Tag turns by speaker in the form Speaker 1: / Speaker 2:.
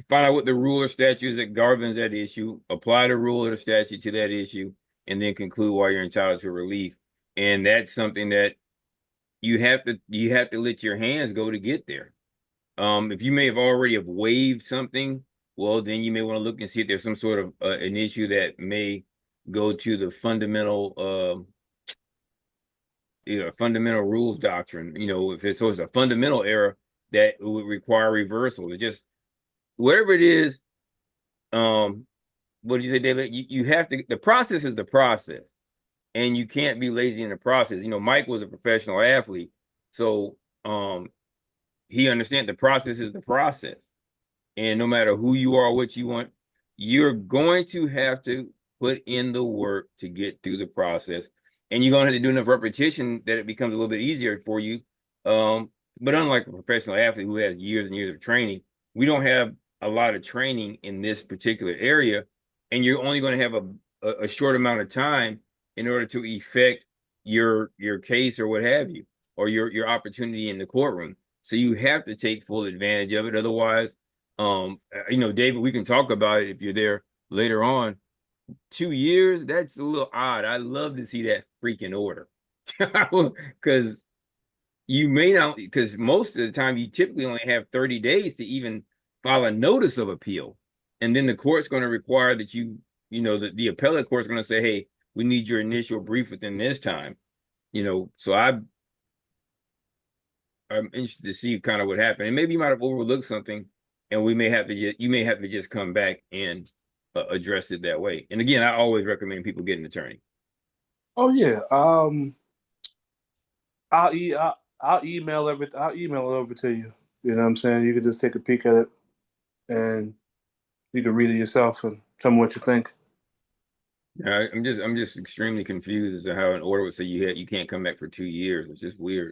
Speaker 1: find out what the rule or statute is that governs that issue, apply the rule or the statute to that issue, and then conclude why you're entitled to relief. And that's something that you have to let your hands go to get there. If you may have already have waived something, well, then you may want to look and see if there's some sort of an issue that may go to the fundamental rules doctrine. If it's a fundamental error that would require reversal. It just whatever it is. What do you say, David? You have to. The process is the process, and you can't be lazy in the process. Mike was a professional athlete, so he understands the process is the process. And no matter who you are, what you want, you're going to have to put in the work to get through the process. And you're going to have to do enough repetition that it becomes a little bit easier for you. But unlike a professional athlete who has years and years of training, we don't have a lot of training in this particular area. And you're only going to have a short amount of time in order to effect your case or what have you, or your opportunity in the courtroom. So you have to take full advantage of it. Otherwise, David, we can talk about it if you're there later on. 2 years, that's a little odd. I love to see that freaking order. Because you may not, because most of the time you typically only have 30 days to even file a notice of appeal. And then the court's going to require that the appellate court's going to say, hey, we need your initial brief within this time. So I'm interested to see kind of what happened. And maybe you might have overlooked something, and you may have to just come back and address it that way. And again, I always recommend people get an attorney.
Speaker 2: Oh yeah. I'll email everything. I'll email it over to you. You know what I'm saying? You can just take a peek at it, and you can read it yourself and tell me what you think.
Speaker 1: I'm just extremely confused as to how an order would say you can't come back for 2 years. It's just weird.